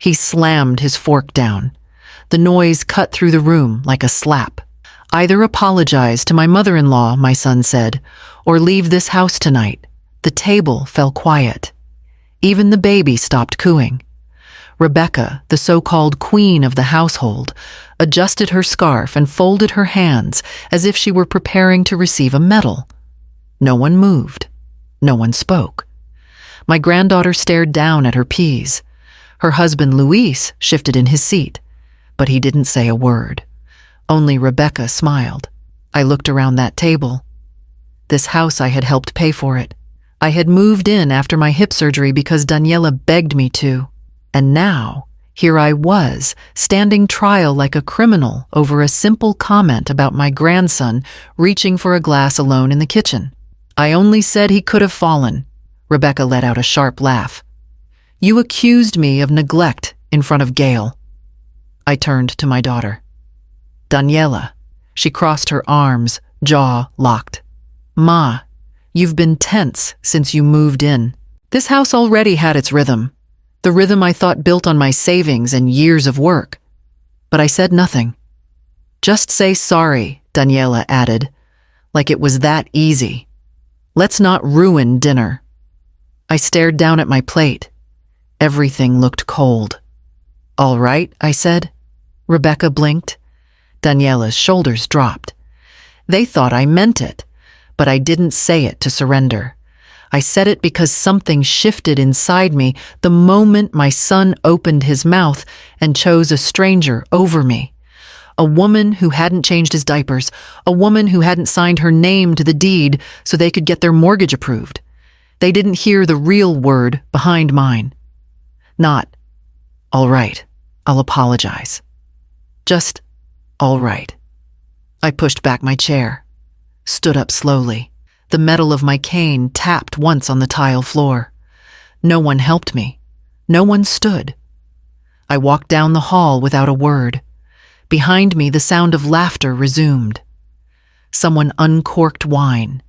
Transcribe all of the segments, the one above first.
He slammed his fork down. The noise cut through the room like a slap. "Either apologize to my mother-in-law," my son said, "or leave this house tonight." The table fell quiet. Even the baby stopped cooing. Rebecca, the so-called queen of the household, adjusted her scarf and folded her hands as if she were preparing to receive a medal. No one moved. No one spoke. My granddaughter stared down at her peas. Her husband, Luis, shifted in his seat, but he didn't say a word. Only Rebecca smiled. I looked around that table. This house, I had helped pay for it. I had moved in after my hip surgery because Daniela begged me to. And now, here I was, standing trial like a criminal over a simple comment about my grandson reaching for a glass alone in the kitchen. "I only said he could have fallen." Rebecca let out a sharp laugh. "You accused me of neglect in front of Gail." I turned to my daughter. "Daniela." She crossed her arms, jaw locked. "Ma, you've been tense since you moved in. This house already had its rhythm. The rhythm I thought built on my savings and years of work." But I said nothing. "Just say sorry," Daniela added, like it was that easy. "Let's not ruin dinner." I stared down at my plate. Everything looked cold. "All right," I said. Rebecca blinked. Daniela's shoulders dropped. They thought I meant it, but I didn't say it to surrender. I said it because something shifted inside me the moment my son opened his mouth and chose a stranger over me. A woman who hadn't changed his diapers, a woman who hadn't signed her name to the deed so they could get their mortgage approved. They didn't hear the real word behind mine. Not, "All right, I'll apologize." Just, "All right." I pushed back my chair, stood up slowly. The metal of my cane tapped once on the tile floor. No one helped me. No one stood. I walked down the hall without a word. Behind me, the sound of laughter resumed. Someone uncorked wine.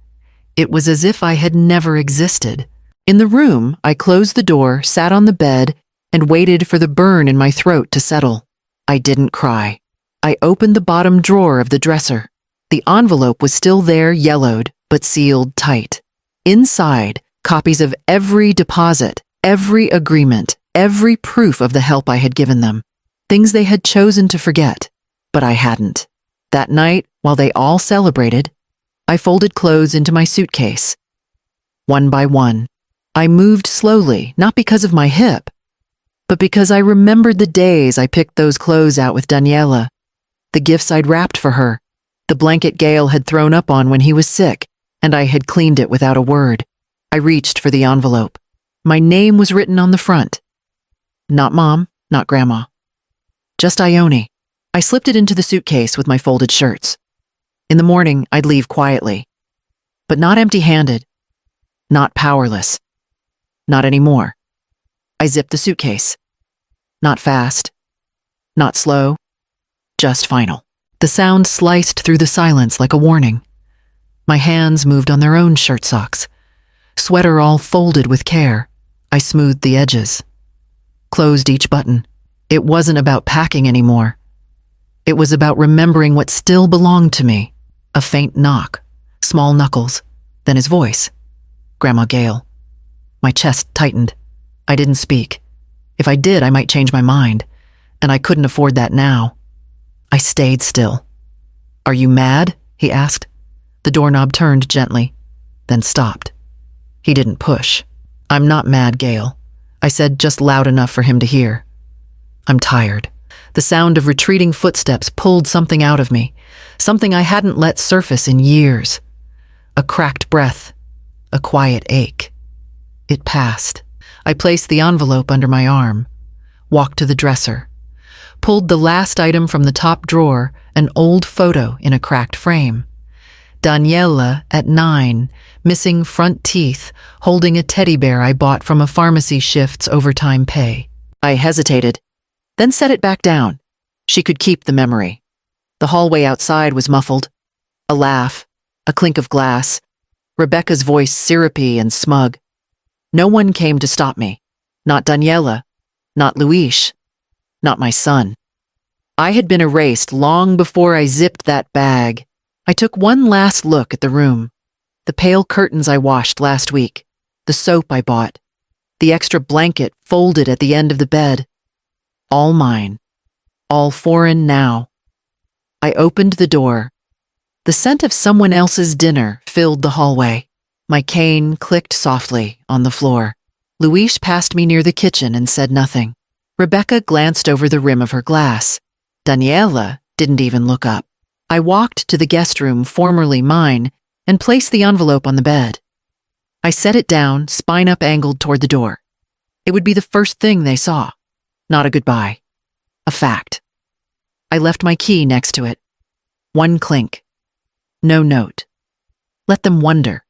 It was as if I had never existed. In the room, I closed the door, sat on the bed, and waited for the burn in my throat to settle. I didn't cry. I opened the bottom drawer of the dresser. The envelope was still there, yellowed, but sealed tight. Inside, copies of every deposit, every agreement, every proof of the help I had given them. Things they had chosen to forget, but I hadn't. That night, while they all celebrated, I folded clothes into my suitcase. One by one, I moved slowly, not because of my hip, but because I remembered the days I picked those clothes out with Daniela, the gifts I'd wrapped for her, the blanket Gail had thrown up on when he was sick, and I had cleaned it without a word. I reached for the envelope. My name was written on the front. Not Mom, not Grandma. Just Ione. I slipped it into the suitcase with my folded shirts. In the morning, I'd leave quietly. But not empty-handed. Not powerless. Not anymore. I zipped the suitcase. Not fast. Not slow. Just final. The sound sliced through the silence like a warning. My hands moved on their own shirt socks. Sweater all folded with care. I smoothed the edges. Closed each button. It wasn't about packing anymore. It was about remembering what still belonged to me. A faint knock. Small knuckles. Then his voice. Grandma Gail. My chest tightened. I didn't speak. If I did, I might change my mind. And I couldn't afford that now. I stayed still. "Are you mad?" he asked. The doorknob turned gently, then stopped. He didn't push. "I'm not mad, Gail," I said, just loud enough for him to hear. "I'm tired." The sound of retreating footsteps pulled something out of me, something I hadn't let surface in years. A cracked breath, a quiet ache. It passed. I placed the envelope under my arm, walked to the dresser, pulled the last item from the top drawer, an old photo in a cracked frame. Daniela at 9, missing front teeth, holding a teddy bear I bought from a pharmacy shift's overtime pay. I hesitated, then set it back down. She could keep the memory. The hallway outside was muffled. A laugh, a clink of glass, Rebecca's voice syrupy and smug. No one came to stop me. Not Daniela, not Luis, not my son. I had been erased long before I zipped that bag. I took one last look at the room. The pale curtains I washed last week, the soap I bought, the extra blanket folded at the end of the bed. All mine. All foreign now. I opened the door. The scent of someone else's dinner filled the hallway. My cane clicked softly on the floor. Luis passed me near the kitchen and said nothing. Rebecca glanced over the rim of her glass. Daniela didn't even look up. I walked to the guest room formerly mine and placed the envelope on the bed. I set it down, spine up angled toward the door. It would be the first thing they saw. Not a goodbye. A fact. I left my key next to it. One clink. No note. Let them wonder.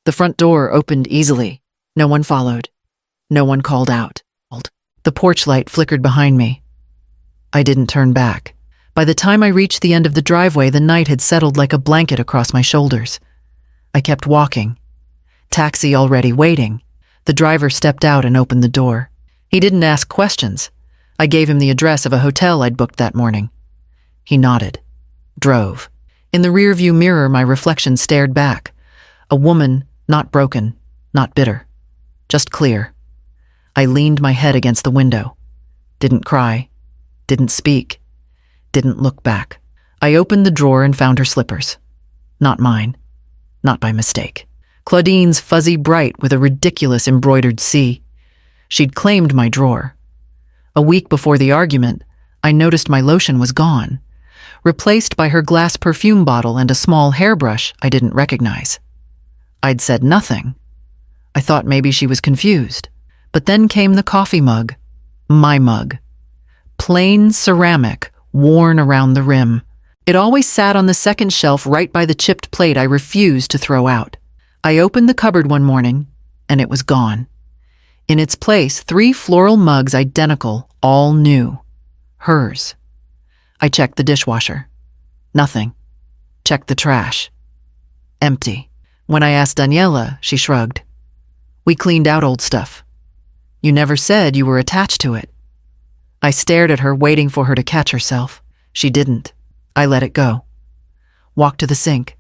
The front door opened easily. No one followed. No one called out. The porch light flickered behind me. I didn't turn back. By the time I reached the end of the driveway, the night had settled like a blanket across my shoulders. I kept walking. Taxi already waiting. The driver stepped out and opened the door. He didn't ask questions. I gave him the address of a hotel I'd booked that morning. He nodded. Drove. In the rearview mirror, my reflection stared back. A woman, not broken, not bitter. Just clear. I leaned my head against the window. Didn't cry. Didn't speak. Didn't look back. I opened the drawer and found her slippers. Not mine. Not by mistake. Claudine's fuzzy bright with a ridiculous embroidered C. She'd claimed my drawer. A week before the argument, I noticed my lotion was gone, replaced by her glass perfume bottle and a small hairbrush I didn't recognize. I'd said nothing. I thought maybe she was confused. But then came the coffee mug. My mug. Plain ceramic, worn around the rim. It always sat on the second shelf right by the chipped plate I refused to throw out. I opened the cupboard one morning, and it was gone. In its place, 3 floral mugs identical, all new. Hers. I checked the dishwasher. Nothing. Checked the trash. Empty. When I asked Daniela, she shrugged. We cleaned out old stuff. You never said you were attached to it. I stared at her, waiting for her to catch herself. She didn't. I let it go. Walked to the sink.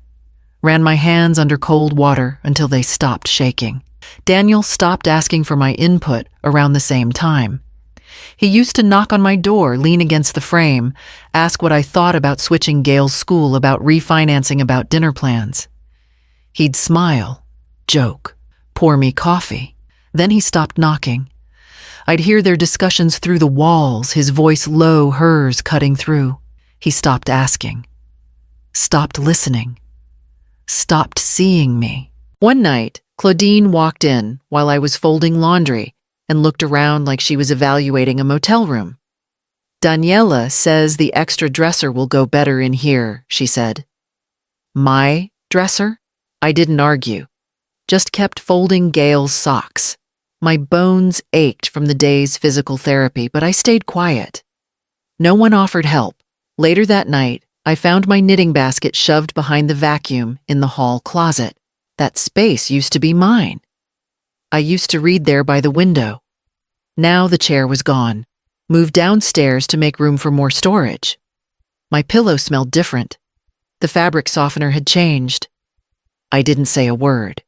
Ran my hands under cold water until they stopped shaking. Daniel stopped asking for my input around the same time. He used to knock on my door, lean against the frame, ask what I thought about switching Gail's school, about refinancing, about dinner plans. He'd smile, joke, pour me coffee. Then he stopped knocking. I'd hear their discussions through the walls, his voice low, hers cutting through. He stopped asking. Stopped listening. Stopped seeing me. One night, Claudine walked in while I was folding laundry and looked around like she was evaluating a motel room. Daniela says the extra dresser will go better in here, she said. My dresser? I didn't argue. Just kept folding Gail's socks. My bones ached from the day's physical therapy, but I stayed quiet. No one offered help. Later that night, I found my knitting basket shoved behind the vacuum in the hall closet. That space used to be mine. I used to read there by the window. Now the chair was gone. Moved downstairs to make room for more storage. My pillow smelled different. The fabric softener had changed. I didn't say a word.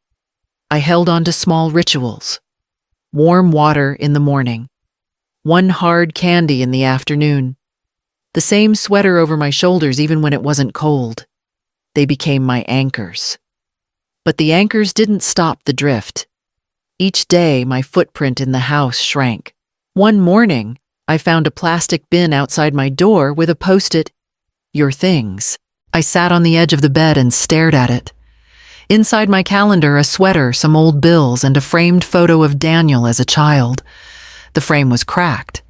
I held on to small rituals. Warm water in the morning. One hard candy in the afternoon. The same sweater over my shoulders even when it wasn't cold. They became my anchors. But the anchors didn't stop the drift. Each day, my footprint in the house shrank. One morning, I found a plastic bin outside my door with a post-it, "Your things." I sat on the edge of the bed and stared at it. Inside my calendar, a sweater, some old bills, and a framed photo of Daniel as a child. The frame was cracked.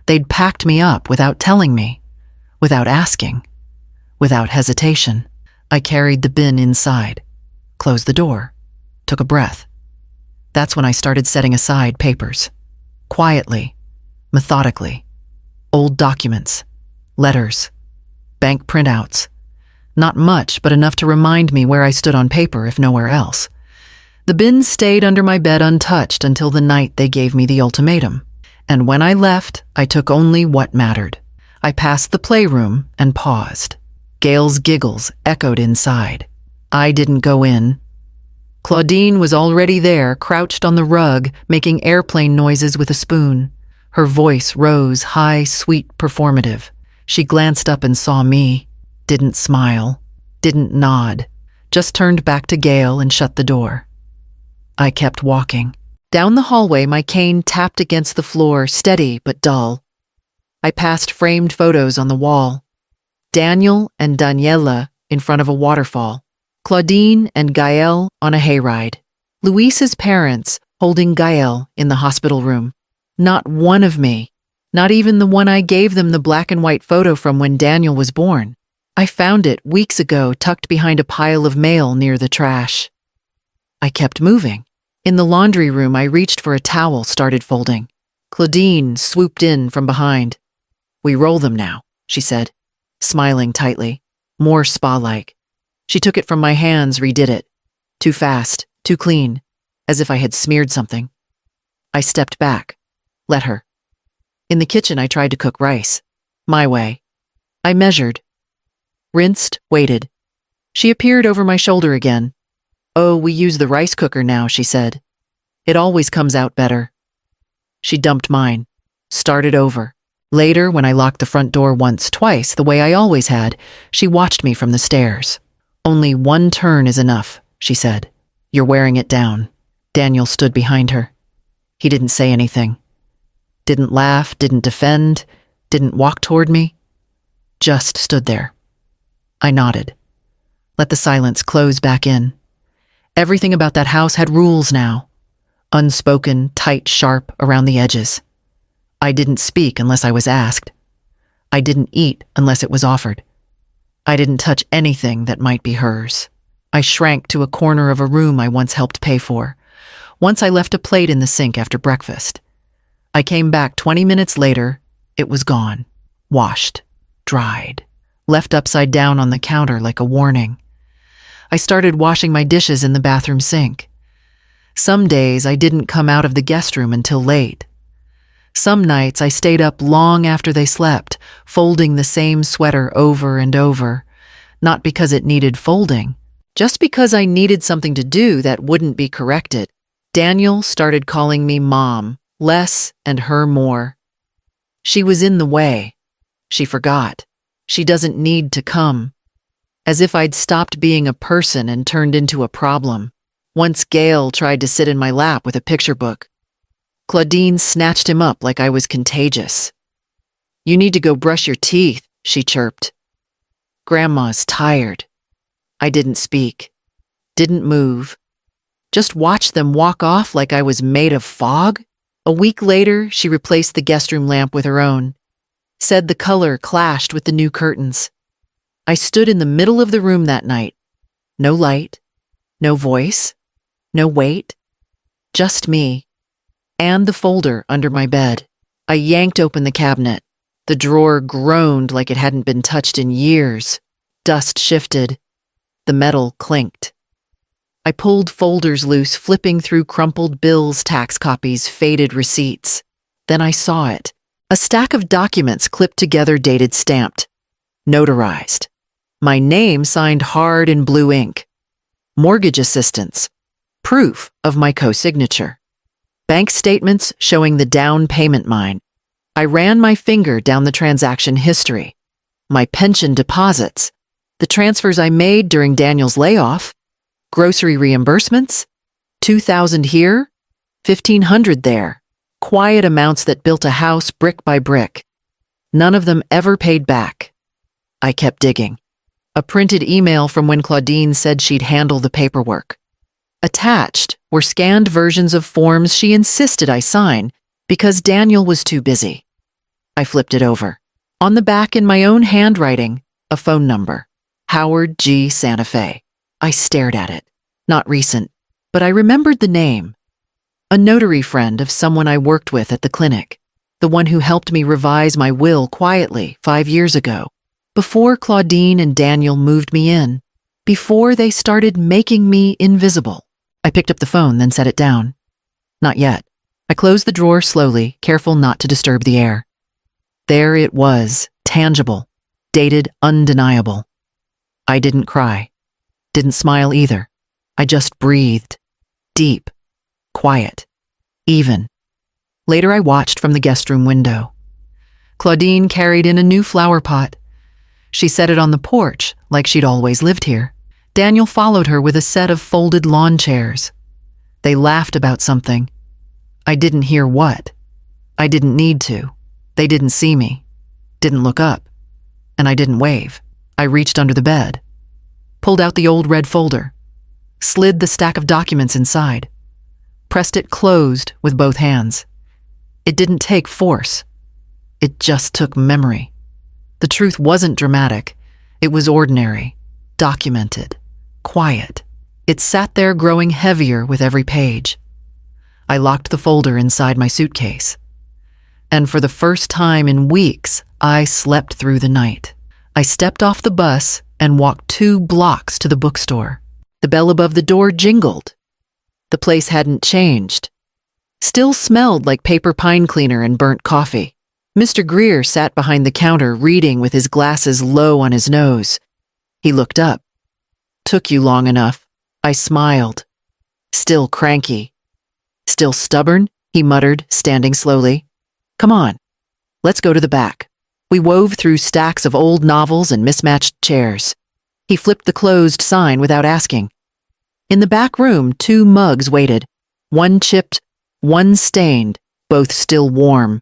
They'd packed me up without telling me, without asking, without hesitation. I carried the bin inside, closed the door, took a breath. That's when I started setting aside papers. Quietly, methodically. Old documents, letters, bank printouts. Not much, but enough to remind me where I stood on paper, if nowhere else. The bin stayed under my bed untouched until the night they gave me the ultimatum. And when I left, I took only what mattered. I passed the playroom and paused. Gail's giggles echoed inside. I didn't go in. Claudine was already there, crouched on the rug, making airplane noises with a spoon. Her voice rose high, sweet, performative. She glanced up and saw me, didn't smile, didn't nod, just turned back to Gail and shut the door. I kept walking. Down the hallway, my cane tapped against the floor, steady but dull. I passed framed photos on the wall. Daniel and Daniela in front of a waterfall. Claudine and Gael on a hayride. Luis's parents holding Gael in the hospital room. Not one of me. Not even the one I gave them the black and white photo from when Daniel was born. I found it weeks ago tucked behind a pile of mail near the trash. I kept moving. In the laundry room, I reached for a towel, started folding. Claudine swooped in from behind. "We roll them now," she said, smiling tightly, more spa-like. She took it from my hands, redid it. Too fast, too clean, as if I had smeared something. I stepped back. Let her. In the kitchen, I tried to cook rice. My way. I measured. Rinsed, waited. She appeared over my shoulder again. "Oh, we use the rice cooker now," she said. "It always comes out better." She dumped mine. Started over. Later, when I locked the front door once, twice, the way I always had, she watched me from the stairs. "Only one turn is enough," she said. "You're wearing it down." Daniel stood behind her. He didn't say anything. Didn't laugh, didn't defend, didn't walk toward me. Just stood there. I nodded. Let the silence close back in. Everything about that house had rules now. Unspoken, tight, sharp, around the edges. I didn't speak unless I was asked. I didn't eat unless it was offered. I didn't touch anything that might be hers. I shrank to a corner of a room I once helped pay for. Once I left a plate in the sink after breakfast. I came back 20 minutes later. It was gone. Washed. Dried. Left upside down on the counter like a warning. I started washing my dishes in the bathroom sink. Some days I didn't come out of the guest room until late. Some nights I stayed up long after they slept, folding the same sweater over and over, not because it needed folding, just because I needed something to do that wouldn't be corrected. Daniel started calling me Mom, less and her more. She was in the way. She forgot. She doesn't need to come. As if I'd stopped being a person and turned into a problem. Once Gail tried to sit in my lap with a picture book. Claudine snatched him up like I was contagious. "You need to go brush your teeth," she chirped. "Grandma's tired." I didn't speak. Didn't move. Just watched them walk off like I was made of fog. A week later, she replaced the guest room lamp with her own. Said the color clashed with the new curtains. I stood in the middle of the room that night. No light. No voice. No weight. Just me. And the folder under my bed. I yanked open the cabinet. The drawer groaned like it hadn't been touched in years. Dust shifted. The metal clinked. I pulled folders loose, flipping through crumpled bills, tax copies, faded receipts. Then I saw it. A stack of documents clipped together, dated, stamped. Notarized. My name signed hard in blue ink. Mortgage assistance. Proof of my co-signature. Bank statements showing the down payment mine. I ran my finger down the transaction history. My pension deposits. The transfers I made during Daniel's layoff. Grocery reimbursements. $2,000 here. $1,500 there. Quiet amounts that built a house brick by brick. None of them ever paid back. I kept digging. A printed email from when Claudine said she'd handle the paperwork. Attached were scanned versions of forms she insisted I sign because Daniel was too busy. I flipped it over. On the back, in my own handwriting, a phone number. Howard G. Santa Fe. I stared at it. Not recent, but I remembered the name. A notary friend of someone I worked with at the clinic. The one who helped me revise my will quietly 5 years ago. Before Claudine and Daniel moved me in. Before they started making me invisible. I picked up the phone, then set it down. Not yet. I closed the drawer slowly, careful not to disturb the air. There it was, tangible, dated, undeniable. I didn't cry. Didn't smile either. I just breathed. Deep. Quiet. Even. Later I watched from the guest room window. Claudine carried in a new flower pot. She set it on the porch, like she'd always lived here. Daniel followed her with a set of folded lawn chairs. They laughed about something. I didn't hear what. I didn't need to. They didn't see me. Didn't look up. And I didn't wave. I reached under the bed. Pulled out the old red folder. Slid the stack of documents inside. Pressed it closed with both hands. It didn't take force. It just took memory. The truth wasn't dramatic. It was ordinary, documented, quiet. It sat there growing heavier with every page. I locked the folder inside my suitcase. And for the first time in weeks, I slept through the night. I stepped off the bus and walked 2 blocks to the bookstore. The bell above the door jingled. The place hadn't changed. Still smelled like paper pine cleaner and burnt coffee. Mr. Greer sat behind the counter reading with his glasses low on his nose. He looked up. "Took you long enough." I smiled. "Still cranky." "Still stubborn?" he muttered, standing slowly. "Come on. Let's go to the back." We wove through stacks of old novels and mismatched chairs. He flipped the closed sign without asking. In the back room, 2 mugs waited. One chipped, one stained, both still warm.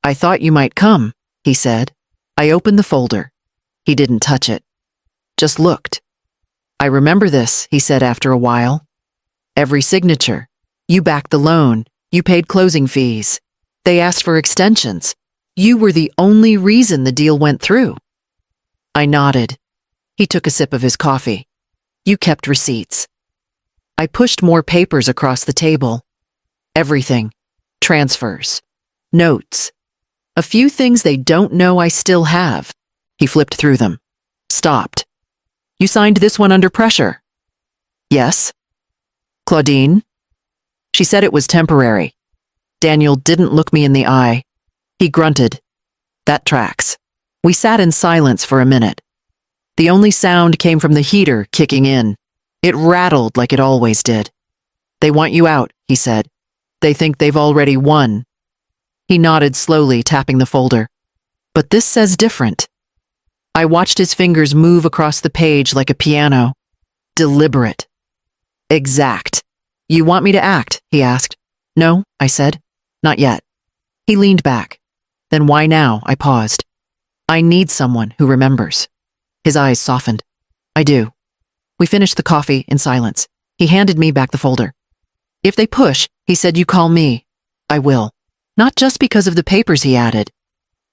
"I thought you might come," he said. I opened the folder. He didn't touch it. Just looked. "I remember this," he said after a while. "Every signature. You backed the loan. You paid closing fees. They asked for extensions. You were the only reason the deal went through." I nodded. He took a sip of his coffee. "You kept receipts." I pushed more papers across the table. Everything. Transfers. Notes. A few things they don't know I still have. He flipped through them. Stopped. "You signed this one under pressure?" "Yes." "Claudine?" "She said it was temporary." Daniel didn't look me in the eye. He grunted. "That tracks." We sat in silence for a minute. The only sound came from the heater kicking in. It rattled like it always did. "They want you out," he said. "They think they've already won." He nodded slowly, tapping the folder. "But this says different." I watched his fingers move across the page like a piano. Deliberate. "Exact." "You want me to act?" he asked. "No," I said. "Not yet." He leaned back. "Then why now?" I paused. "I need someone who remembers." His eyes softened. "I do." We finished the coffee in silence. He handed me back the folder. "If they push," he said, "you call me." "I will." "Not just because of the papers," he added.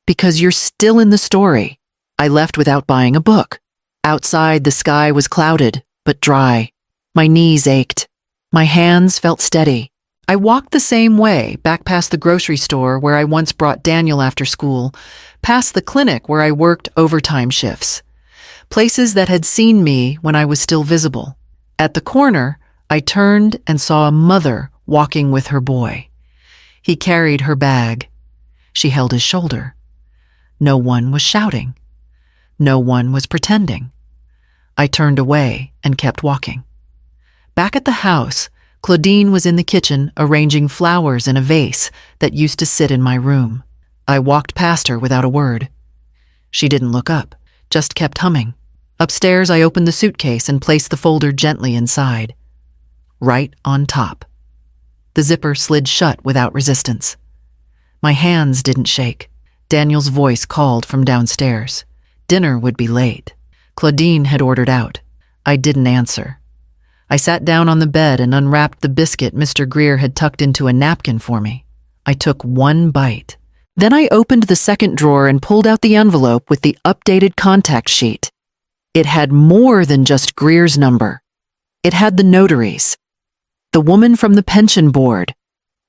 "Because you're still in the story." I left without buying a book. Outside, the sky was clouded, but dry. My knees ached. My hands felt steady. I walked the same way, back past the grocery store where I once brought Daniel after school, past the clinic where I worked overtime shifts. Places that had seen me when I was still visible. At the corner, I turned and saw a mother walking with her boy. He carried her bag. She held his shoulder. No one was shouting. No one was pretending. I turned away and kept walking. Back at the house, Claudine was in the kitchen arranging flowers in a vase that used to sit in my room. I walked past her without a word. She didn't look up, just kept humming. Upstairs, I opened the suitcase and placed the folder gently inside. Right on top. The zipper slid shut without resistance. My hands didn't shake. Daniel's voice called from downstairs. Dinner would be late. Claudine had ordered out. I didn't answer. I sat down on the bed and unwrapped the biscuit Mr. Greer had tucked into a napkin for me. I took one bite. Then I opened the second drawer and pulled out the envelope with the updated contact sheet. It had more than just Greer's number. It had the notaries, the woman from the pension board,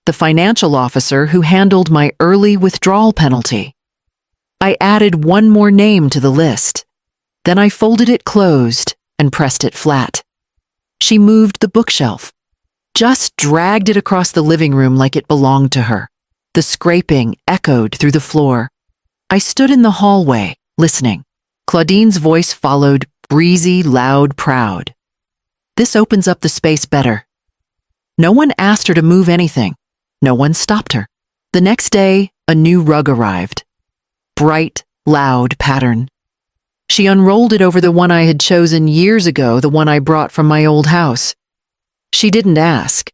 the financial officer who handled my early withdrawal penalty. I added one more name to the list. Then I folded it closed and pressed it flat. She moved the bookshelf. just dragged it across the living room like it belonged to her. The scraping echoed through the floor. I stood in the hallway, listening. Claudine's voice followed, breezy, loud, proud. This opens up the space better. No one asked her to move anything. No one stopped her. The next day, a new rug arrived. Bright, loud pattern. She unrolled it over the one I had chosen years ago, the one I brought from my old house. She didn't ask,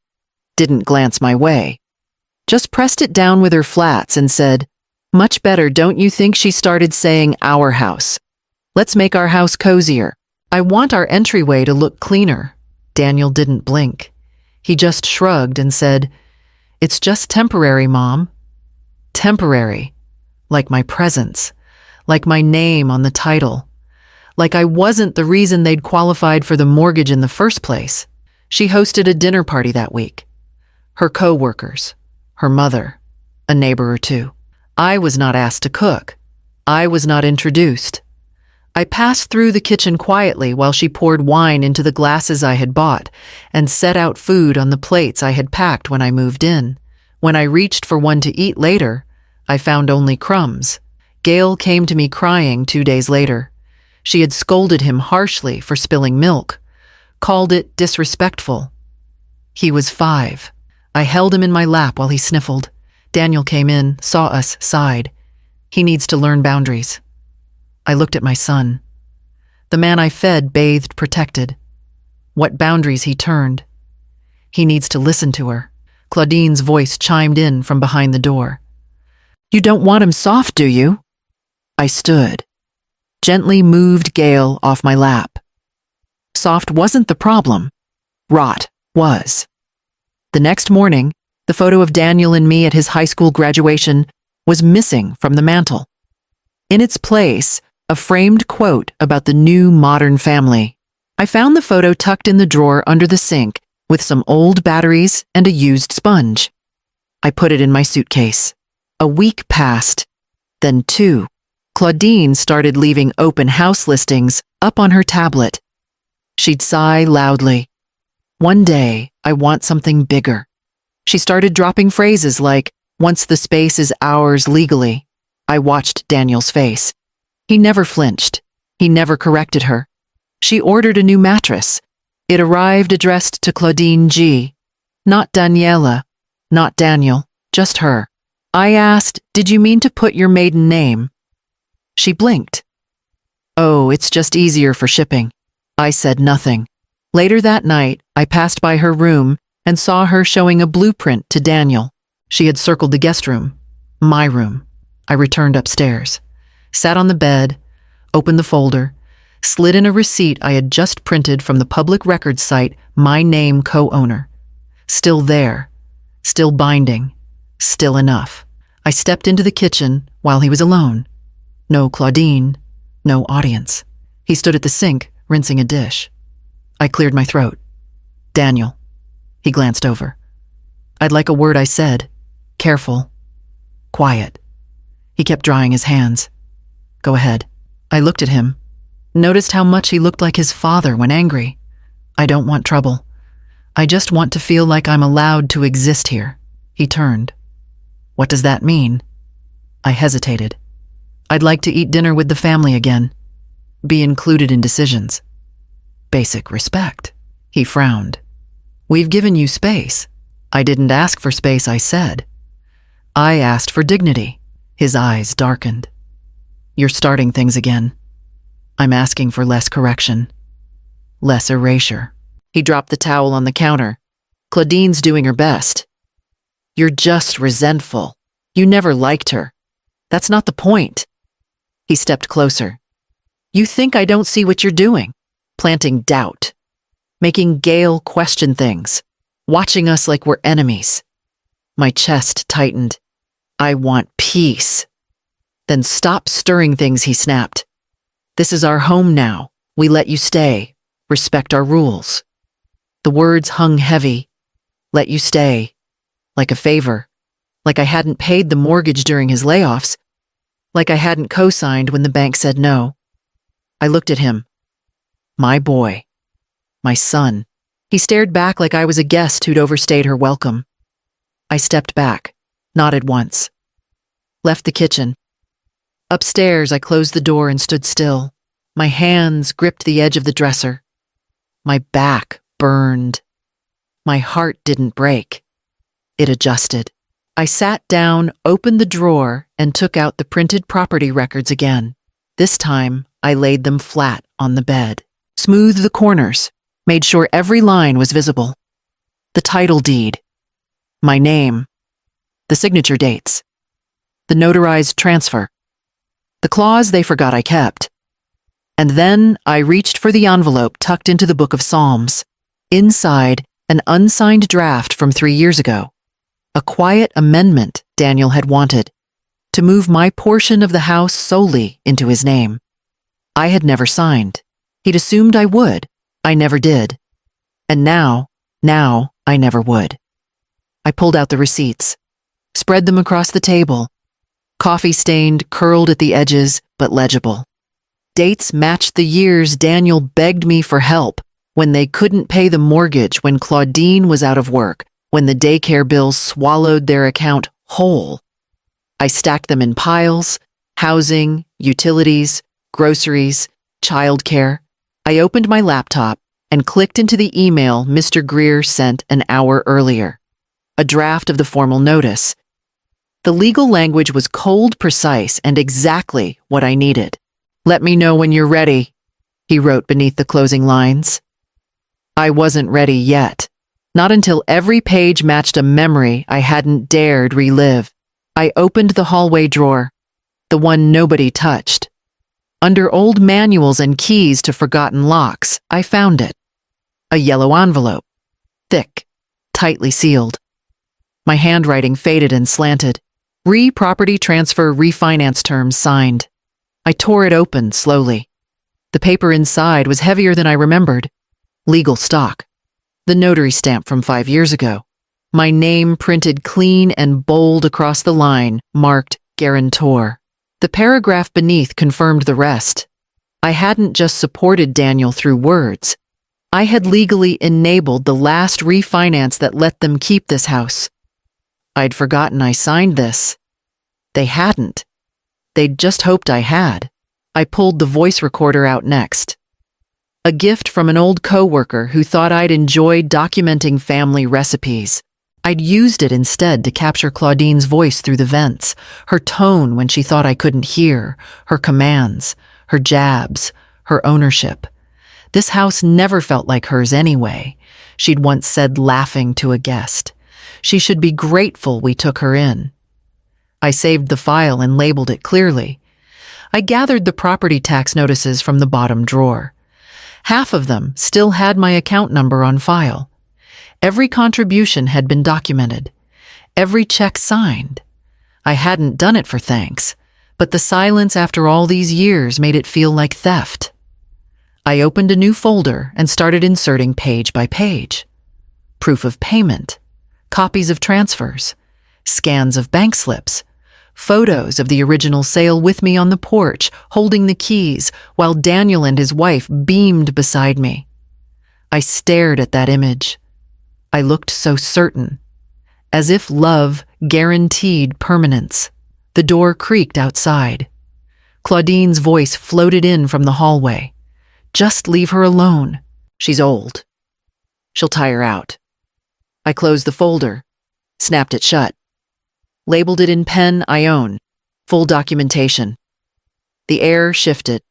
didn't glance my way. Just pressed it down with her flats and said, "Much better, don't you think?" She started saying, "Our house. Let's make our house cozier. I want our entryway to look cleaner." Daniel didn't blink. He just shrugged and said, "It's just temporary, Mom." Temporary. Like my presence. Like my name on the title. Like I wasn't the reason they'd qualified for the mortgage in the first place. She hosted a dinner party that week. Her co-workers, her mother, a neighbor or two. I was not asked to cook. I was not introduced. I passed through the kitchen quietly while she poured wine into the glasses I had bought and set out food on the plates I had packed when I moved in. When I reached for one to eat later, I found only crumbs. Gail came to me crying 2 days later. She had scolded him harshly for spilling milk, called it disrespectful. He was 5. I held him in my lap while he sniffled. Daniel came in, saw us, sighed. He needs to learn boundaries. I looked at my son. The man I fed bathed protected. What boundaries he turned. He needs to listen to her. Claudine's voice chimed in from behind the door. "You don't want him soft, do you?" I stood. Gently moved Gail off my lap. Soft wasn't the problem. Rot was. The next morning, the photo of Daniel and me at his high school graduation was missing from the mantel. In its place, a framed quote about the new modern family. I found the photo tucked in the drawer under the sink with some old batteries and a used sponge. I put it in my suitcase. A week passed, then 2. Claudine started leaving open house listings up on her tablet. She'd sigh loudly. "One day, I want something bigger." She started dropping phrases like, "Once the space is ours legally." I watched Daniel's face. He never flinched. He never corrected her. She ordered a new mattress. It arrived addressed to Claudine G. Not Daniela, not Daniel, just her. I asked, "Did you mean to put your maiden name?" She blinked. "Oh, it's just easier for shipping." I said nothing. Later that night, I passed by her room and saw her showing a blueprint to Daniel. She had circled the guest room, my room. I returned upstairs, sat on the bed, opened the folder, slid in a receipt I had just printed from the public records site, my name co-owner. Still there, still binding, still enough. I stepped into the kitchen while he was alone. No Claudine, no audience. He stood at the sink, rinsing a dish. I cleared my throat. "Daniel." He glanced over. "I'd like a word," I said. "Careful. Quiet." He kept drying his hands. "Go ahead." I looked at him, noticed how much he looked like his father when angry. "I don't want trouble. I just want to feel like I'm allowed to exist here." He turned. "What does that mean?" I hesitated. "I'd like to eat dinner with the family again. Be included in decisions. Basic respect." He frowned. "We've given you space." "I didn't ask for space," I said. "I asked for dignity." His eyes darkened. "You're starting things again." "I'm asking for less correction. Less erasure." He dropped the towel on the counter. "Claudine's doing her best." "You're just resentful. You never liked her. That's not the point." He stepped closer. "You think I don't see what you're doing? Planting doubt. Making Gail question things. Watching us like we're enemies." My chest tightened. "I want peace." "Then stop stirring things," he snapped. "This is our home now. We let you stay. Respect our rules." The words hung heavy. Let you stay. Like a favor. Like I hadn't paid the mortgage during his layoffs. Like I hadn't co-signed when the bank said no. I looked at him. My boy. My son. He stared back like I was a guest who'd overstayed her welcome. I stepped back, nodded once. Left the kitchen. Upstairs, I closed the door and stood still. My hands gripped the edge of the dresser. My back burned. My heart didn't break. It adjusted. I sat down, opened the drawer, and took out the printed property records again. This time, I laid them flat on the bed, smoothed the corners, made sure every line was visible. The title deed, my name, the signature dates, the notarized transfer, the clause they forgot I kept. And then I reached for the envelope tucked into the Book of Psalms. Inside, an unsigned draft from 3 years ago. A quiet amendment Daniel had wanted, to move my portion of the house solely into his name. I had never signed. He'd assumed I would. I never did. And now I never would. I pulled out the receipts, spread them across the table. Coffee-stained, curled at the edges, but legible. Dates matched the years Daniel begged me for help when they couldn't pay the mortgage, when Claudine was out of work, when the daycare bills swallowed their account whole. I stacked them in piles: housing, utilities, groceries, childcare. I opened my laptop and clicked into the email Mr. Greer sent an hour earlier. A draft of the formal notice. The legal language was cold, precise, and exactly what I needed. "Let me know when you're ready," he wrote beneath the closing lines. I wasn't ready yet. Not until every page matched a memory I hadn't dared relive. I opened the hallway drawer, the one nobody touched. Under old manuals and keys to forgotten locks, I found it. A yellow envelope, thick, tightly sealed. My handwriting faded and slanted. Property transfer refinance terms signed. I tore it open slowly. The paper inside was heavier than I remembered. Legal stock. The notary stamp from 5 years ago. My name printed clean and bold across the line, marked guarantor. The paragraph beneath confirmed the rest. I hadn't just supported Daniel through words. I had legally enabled the last refinance that let them keep this house. I'd forgotten I signed this. They hadn't. They'd just hoped I had. I pulled the voice recorder out next. A gift from an old coworker who thought I'd enjoyed documenting family recipes. I'd used it instead to capture Claudine's voice through the vents, her tone when she thought I couldn't hear, her commands, her jabs, her ownership. This house never felt like hers anyway, she'd once said, laughing to a guest. She should be grateful we took her in. I saved the file and labeled it clearly. I gathered the property tax notices from the bottom drawer. Half of them still had my account number on file. Every contribution had been documented. Every check signed. I hadn't done it for thanks, but the silence after all these years made it feel like theft. I opened a new folder and started inserting page by page. Proof of payment, copies of transfers, scans of bank slips, photos of the original sale with me on the porch, holding the keys, while Daniel and his wife beamed beside me. I stared at that image. I looked so certain, as if love guaranteed permanence. The door creaked outside. Claudine's voice floated in from the hallway. "Just leave her alone. She's old. She'll tire out." I closed the folder, snapped it shut. Labeled it in pen I own, full documentation. The air shifted,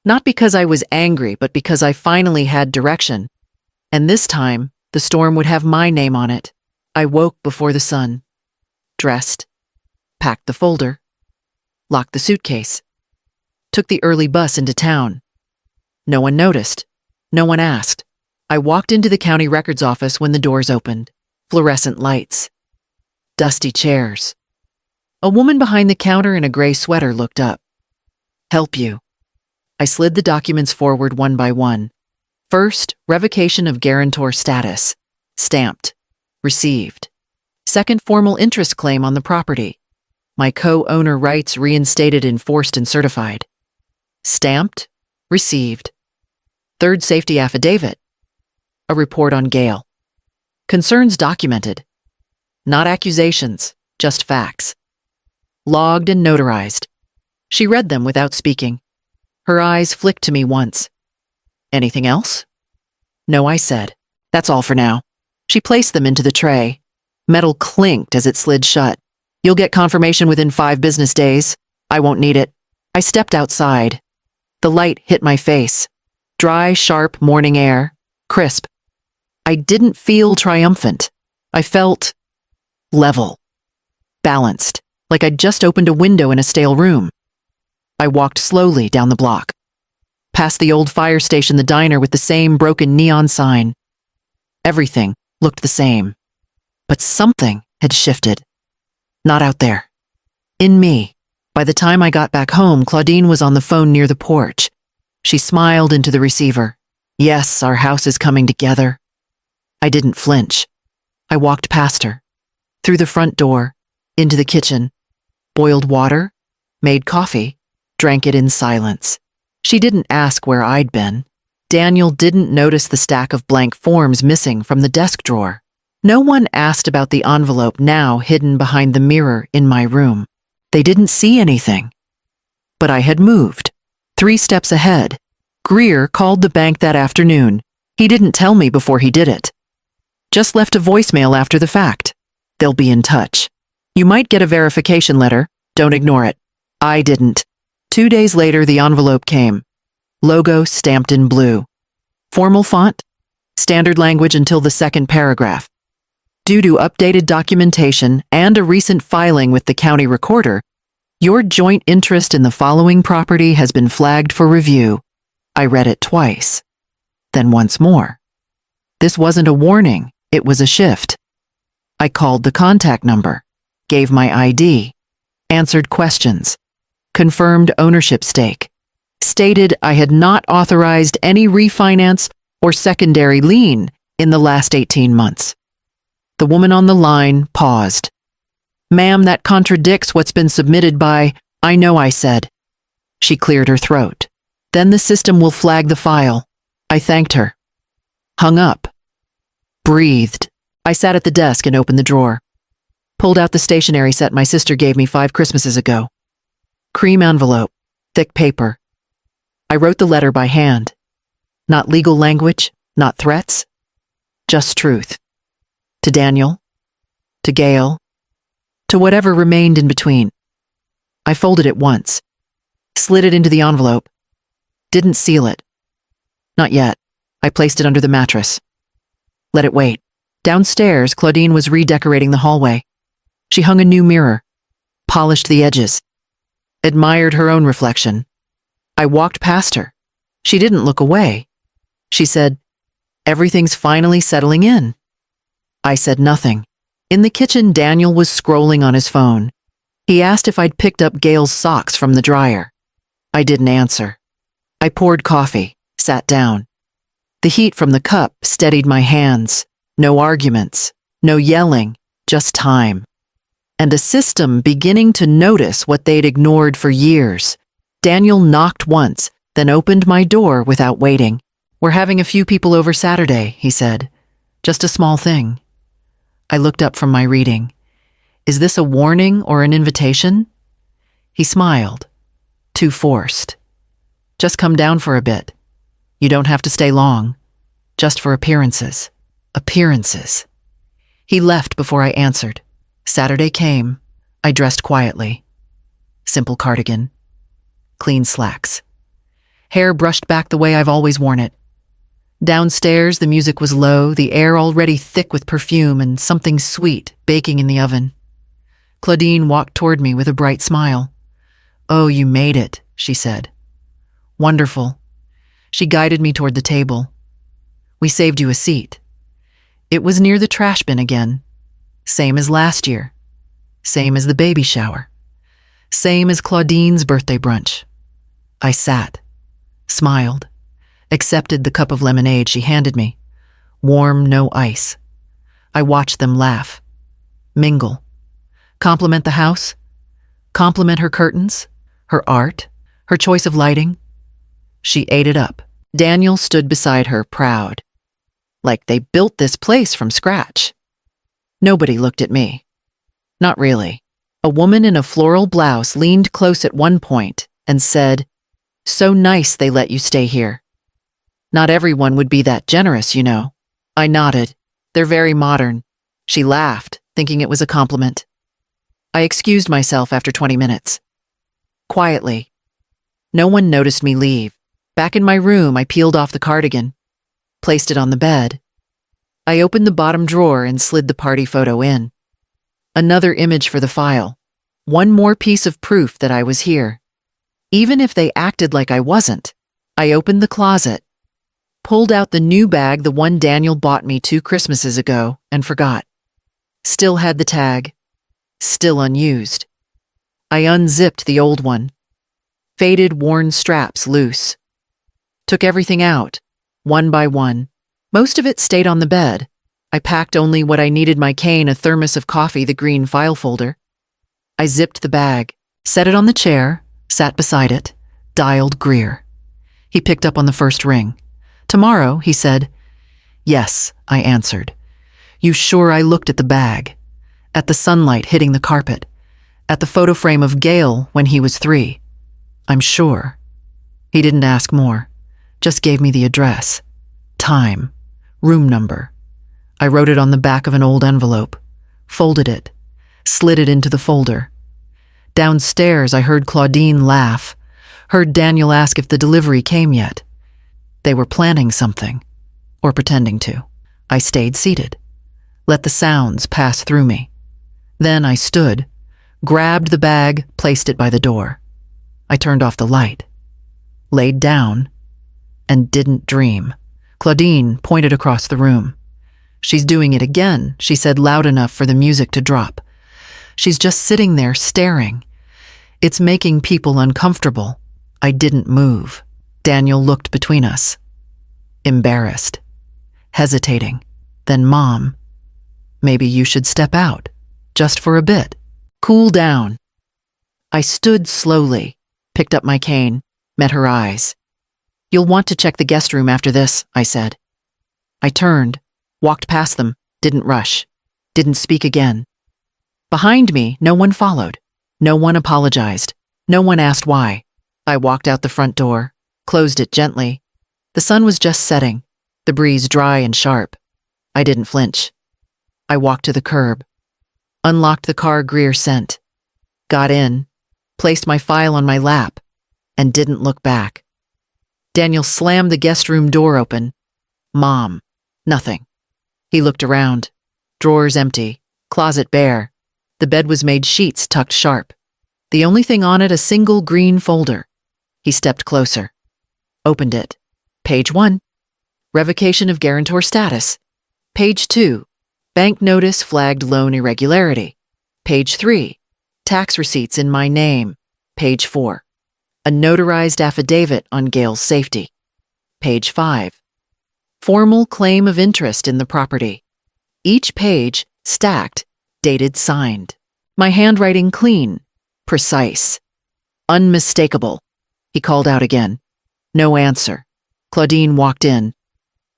not because I was angry, but because I finally had direction. And this time, the storm would have my name on it. I woke before the sun, dressed, packed the folder, locked the suitcase, took the early bus into town. No one noticed. No one asked. I walked into the county records office when the doors opened. Fluorescent lights. Dusty chairs. A woman behind the counter in a gray sweater looked up. "Help you." I slid the documents forward one by one. First, revocation of guarantor status. Stamped. Received. Second, formal interest claim on the property. My co-owner rights reinstated, enforced, and certified. Stamped. Received. Third, safety affidavit. A report on Gail. Concerns documented. Not accusations, just facts. Logged and notarized. She read them without speaking. Her eyes flicked to me once. Anything else? No, I said. That's all for now. She placed them into the tray. Metal clinked as it slid shut. You'll get confirmation within 5 business days. I won't need it. I stepped outside. The light hit my face. Dry, sharp morning air. Crisp. I didn't feel triumphant. I felt level. Balanced, like I'd just opened a window in a stale room. I walked slowly down the block. Past the old fire station, the diner with the same broken neon sign. Everything looked the same. But something had shifted. Not out there. In me. By the time I got back home, Claudine was on the phone near the porch. She smiled into the receiver. Yes, our house is coming together. I didn't flinch. I walked past her. Through the front door. Into the kitchen. Boiled water. Made coffee. Drank it in silence. She didn't ask where I'd been. Daniel didn't notice the stack of blank forms missing from the desk drawer. No one asked about the envelope now hidden behind the mirror in my room. They didn't see anything. But I had moved. 3 steps ahead. Greer called the bank that afternoon. He didn't tell me before he did it. Just left a voicemail after the fact. They'll be in touch. You might get a verification letter. Don't ignore it. I didn't. 2 days later, the envelope came. Logo stamped in blue. Formal font. Standard language until the 2nd paragraph. Due to updated documentation and a recent filing with the county recorder, your joint interest in the following property has been flagged for review. I read it twice. Then once more. This wasn't a warning, it was a shift. I called the contact number, gave my ID, answered questions, confirmed ownership stake, stated I had not authorized any refinance or secondary lien in the last 18 months. The woman on the line paused. Ma'am, that contradicts what's been submitted by, I know I said. She cleared her throat. Then the system will flag the file. I thanked her. Hung up. Breathed. I sat at the desk and opened the drawer. Pulled out the stationery set my sister gave me 5 Christmases ago. Cream envelope. Thick paper. I wrote the letter by hand. Not legal language, not threats. Just truth. To Daniel, to Gail, to whatever remained in between. I folded it once, slid it into the envelope, didn't seal it. Not yet. I placed it under the mattress. Let it wait. Downstairs, Claudine was redecorating the hallway. She hung a new mirror, polished the edges, admired her own reflection. I walked past her. She didn't look away. She said, "Everything's finally settling in." I said nothing. In the kitchen, Daniel was scrolling on his phone. He asked if I'd picked up Gail's socks from the dryer. I didn't answer. I poured coffee, sat down. The heat from the cup steadied my hands. No arguments, no yelling, just time. And a system beginning to notice what they'd ignored for years. Daniel knocked once, then opened my door without waiting. "We're having a few people over Saturday," he said. "Just a small thing." I looked up from my reading. Is this a warning or an invitation? He smiled. Too forced. Just come down for a bit. You don't have to stay long. Just for appearances. Appearances. He left before I answered. Saturday came. I dressed quietly. Simple cardigan. Clean slacks. Hair brushed back the way I've always worn it. Downstairs, the music was low, the air already thick with perfume and something sweet baking in the oven. Claudine walked toward me with a bright smile. "Oh, you made it," she said. "Wonderful." She guided me toward the table. "We saved you a seat." It was near the trash bin again. Same as last year. Same as the baby shower. Same as Claudine's birthday brunch. I sat, smiled, accepted the cup of lemonade she handed me. Warm, no ice. I watched them laugh, mingle, compliment the house, compliment her curtains, her art, her choice of lighting. She ate it up. Daniel stood beside her, proud. like they built this place from scratch. Nobody looked at me. Not really. A woman in a floral blouse leaned close at one point and said, "So nice they let you stay here." Not everyone would be that generous, you know. I nodded. They're very modern. She laughed, thinking it was a compliment. I excused myself after 20 minutes. Quietly. No one noticed me leave. Back in my room, I peeled off the cardigan, placed it on the bed. I opened the bottom drawer and slid the party photo in. Another image for the file. One more piece of proof that I was here. Even if they acted like I wasn't. I opened the closet, pulled out the new bag, the one Daniel bought me 2 Christmases ago, and forgot. Still had the tag. Still unused. I unzipped the old one. Faded, worn straps loose. Took everything out, one by one. Most of it stayed on the bed. I packed only what I needed: my cane, a thermos of coffee, the green file folder. I zipped the bag, set it on the chair, sat beside it, dialed Greer. He picked up on the first ring. "Tomorrow," he said. "Yes," I answered. "You sure?" I looked at the bag, at the sunlight hitting the carpet, at the photo frame of Gail when he was 3. "I'm sure." He didn't ask more, just gave me the address, time, room number. I wrote it on the back of an old envelope, folded it, slid it into the folder. Downstairs, I heard Claudine laugh, heard Daniel ask if the delivery came yet. They were planning something, or pretending to. I stayed seated, let the sounds pass through me. Then I stood, grabbed the bag, placed it by the door. I turned off the light, laid down, and didn't dream. Claudine pointed across the room. "She's doing it again," she said loud enough for the music to drop. "She's just sitting there staring. It's making people uncomfortable." I didn't move. Daniel looked between us. Embarrassed. Hesitating. Then, "Mom, maybe you should step out. Just for a bit. Cool down." I stood slowly, picked up my cane, met her eyes. "You'll want to check the guest room after this," I said. I turned, walked past them, didn't rush, didn't speak again. Behind me, no one followed. No one apologized. No one asked why. I walked out the front door, closed it gently. The sun was just setting, the breeze dry and sharp. I didn't flinch. I walked to the curb, unlocked the car Greer sent, got in, placed my file on my lap, and didn't look back. Daniel slammed the guest room door open. "Mom." Nothing. He looked around. Drawers empty, closet bare. The bed was made sheets tucked sharp. The only thing on it, a single green folder. He stepped closer. Opened it. Page 1. Revocation of guarantor status. Page 2. Bank notice flagged loan irregularity. Page 3. Tax receipts in my name. Page 4. A notarized affidavit on Gail's safety. Page 5. Formal claim of interest in the property. Each page stacked, dated, signed. My handwriting clean, precise, unmistakable. He called out again. No answer. Claudine walked in.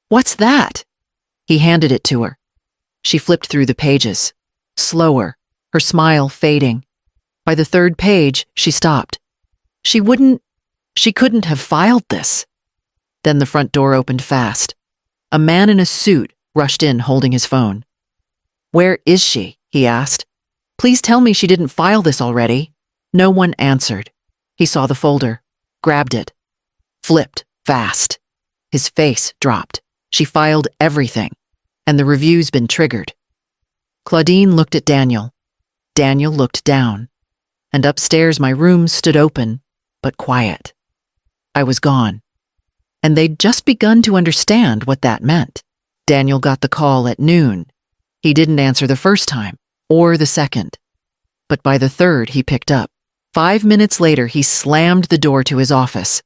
"What's that?" He handed it to her. She flipped through the pages, slower, her smile fading. By the 3rd page, she stopped. She couldn't have filed this. Then the front door opened fast. A man in a suit rushed in holding his phone. "Where is she?" he asked. "Please tell me she didn't file this already." No one answered. He saw the folder, grabbed it, flipped fast. His face dropped. She filed everything, and the review's been triggered. Claudine looked at Daniel. Daniel looked down. And upstairs my room stood open, but quiet. I was gone. And they'd just begun to understand what that meant. Daniel got the call at noon. He didn't answer the first time, or the second. But by the 3rd, he picked up. 5 minutes later, he slammed the door to his office,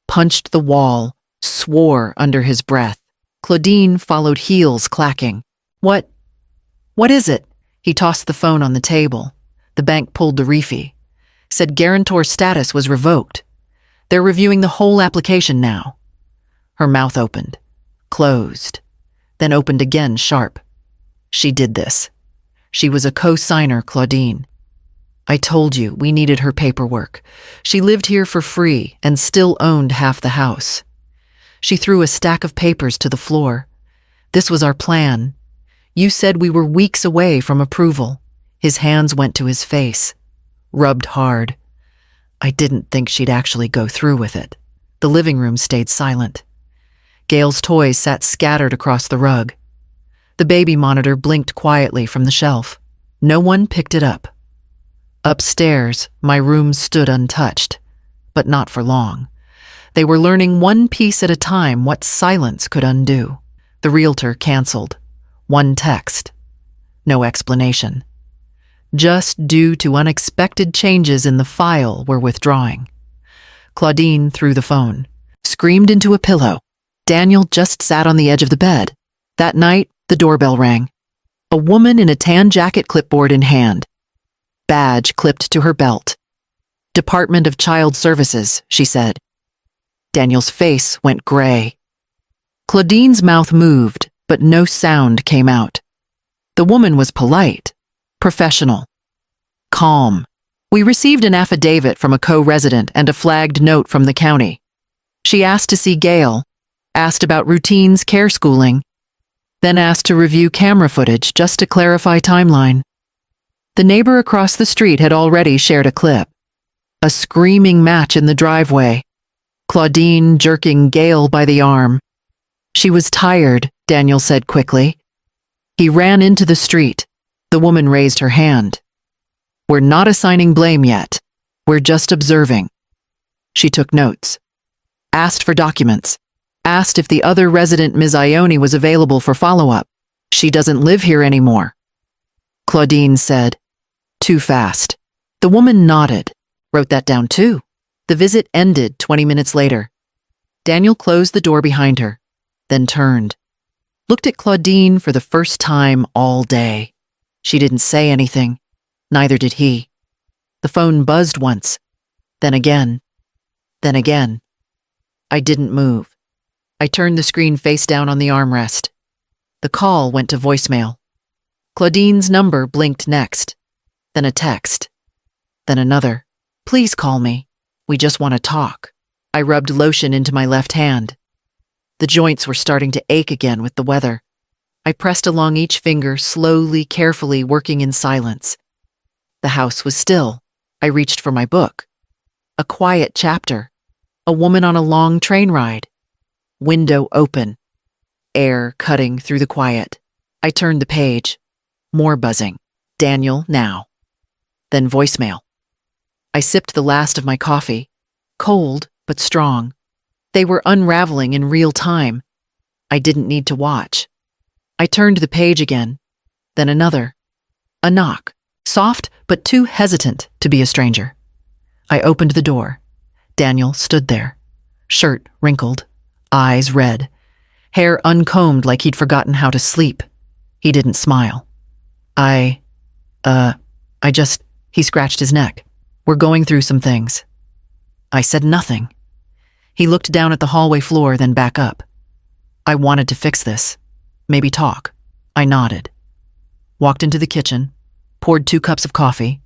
punched the wall, swore under his breath. Claudine followed, heels clacking. What is it?" He tossed the phone on the table. The bank pulled the refee. Said guarantor status was revoked. They're reviewing the whole application now. Her mouth opened, closed. then opened again sharp. She did this. She was a co-signer, Claudine. I told you we needed her paperwork. She lived here for free and still owned half the house. She threw a stack of papers to the floor. This was our plan. You said we were weeks away from approval. His hands went to his face, rubbed hard. I didn't think she'd actually go through with it. The living room stayed silent. Gail's toys sat scattered across the rug. The baby monitor blinked quietly from the shelf. No one picked it up. Upstairs, my room stood untouched, but not for long. They were learning one piece at a time what silence could undo. The realtor canceled. One text. No explanation. Just due to unexpected changes in the file, we're withdrawing. Claudine threw the phone, screamed into a pillow. Daniel just sat on the edge of the bed. That night, the doorbell rang. A woman in a tan jacket, clipboard in hand. Badge clipped to her belt. Department of Child Services, she said. Daniel's face went gray. Claudine's mouth moved, but no sound came out. The woman was polite, professional, calm. We received an affidavit from a co-resident and a flagged note from the county. She asked to see Gail, asked about routines, care schooling, then asked to review camera footage just to clarify timeline. The neighbor across the street had already shared a clip. A screaming match in the driveway. Claudine jerking Gail by the arm. She was tired, Daniel said quickly. He ran into the street. The woman raised her hand. We're not assigning blame yet. We're just observing. She took notes. Asked for documents. Asked if the other resident, Ms. Ione, was available for follow-up. She doesn't live here anymore. Claudine said, too fast. The woman nodded. Wrote that down too. The visit ended 20 minutes later. Daniel closed the door behind her, then turned. Looked at Claudine for the first time all day. She didn't say anything. Neither did he. The phone buzzed once, then again, then again. I didn't move. I turned the screen face down on the armrest. The call went to voicemail. Claudine's number blinked next, then a text, then another. Please call me. We just want to talk. I rubbed lotion into my left hand. The joints were starting to ache again with the weather. I pressed along each finger, slowly, carefully, working in silence. The house was still. I reached for my book. A quiet chapter. A woman on a long train ride. Window open. Air cutting through the quiet. I turned the page. More buzzing. Daniel now. Then voicemail. I sipped the last of my coffee. Cold, but strong. They were unraveling in real time. I didn't need to watch. I turned the page again. Then another. A knock. Soft, but too hesitant to be a stranger. I opened the door. Daniel stood there. Shirt wrinkled. Eyes red. Hair uncombed like he'd forgotten how to sleep. He didn't smile. He scratched his neck. We're going through some things. I said nothing. He looked down at the hallway floor, then back up. I wanted to fix this. Maybe talk. I nodded. Walked into the kitchen, poured 2 cups of coffee,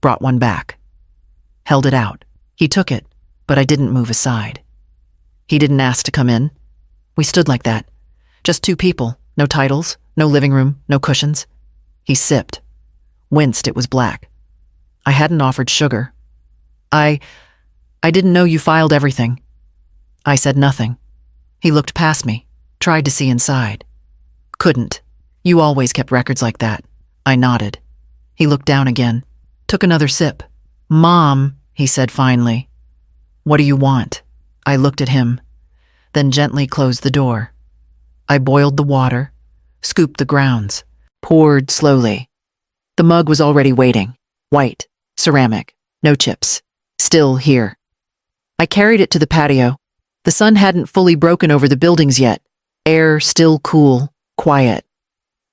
brought one back. Held it out. He took it, but I didn't move aside. He didn't ask to come in. We stood like that. Just 2 people, no titles, no living room, no cushions. He sipped. Winced it was black. I hadn't offered sugar. I didn't know you filed everything. I said nothing. He looked past me, tried to see inside. Couldn't. You always kept records like that. I nodded. He looked down again, took another sip. Mom, he said finally. What do you want? I looked at him, then gently closed the door. I boiled the water, scooped the grounds, poured slowly. The mug was already waiting. White, ceramic, no chips. Still here. I carried it to the patio. The sun hadn't fully broken over the buildings yet. Air still cool, quiet.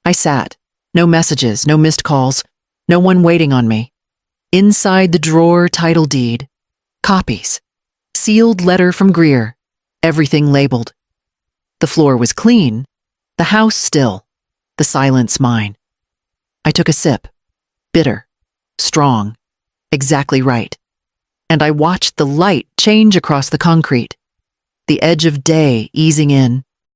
I sat. No messages, no missed calls, no one waiting on me. Inside the drawer, title deed. Copies. Sealed letter from Greer. Everything labeled. The floor was clean, The house still, the silence mine. I took a sip. Bitter, strong, exactly right. And I watched the light change across the concrete. The edge of day easing in,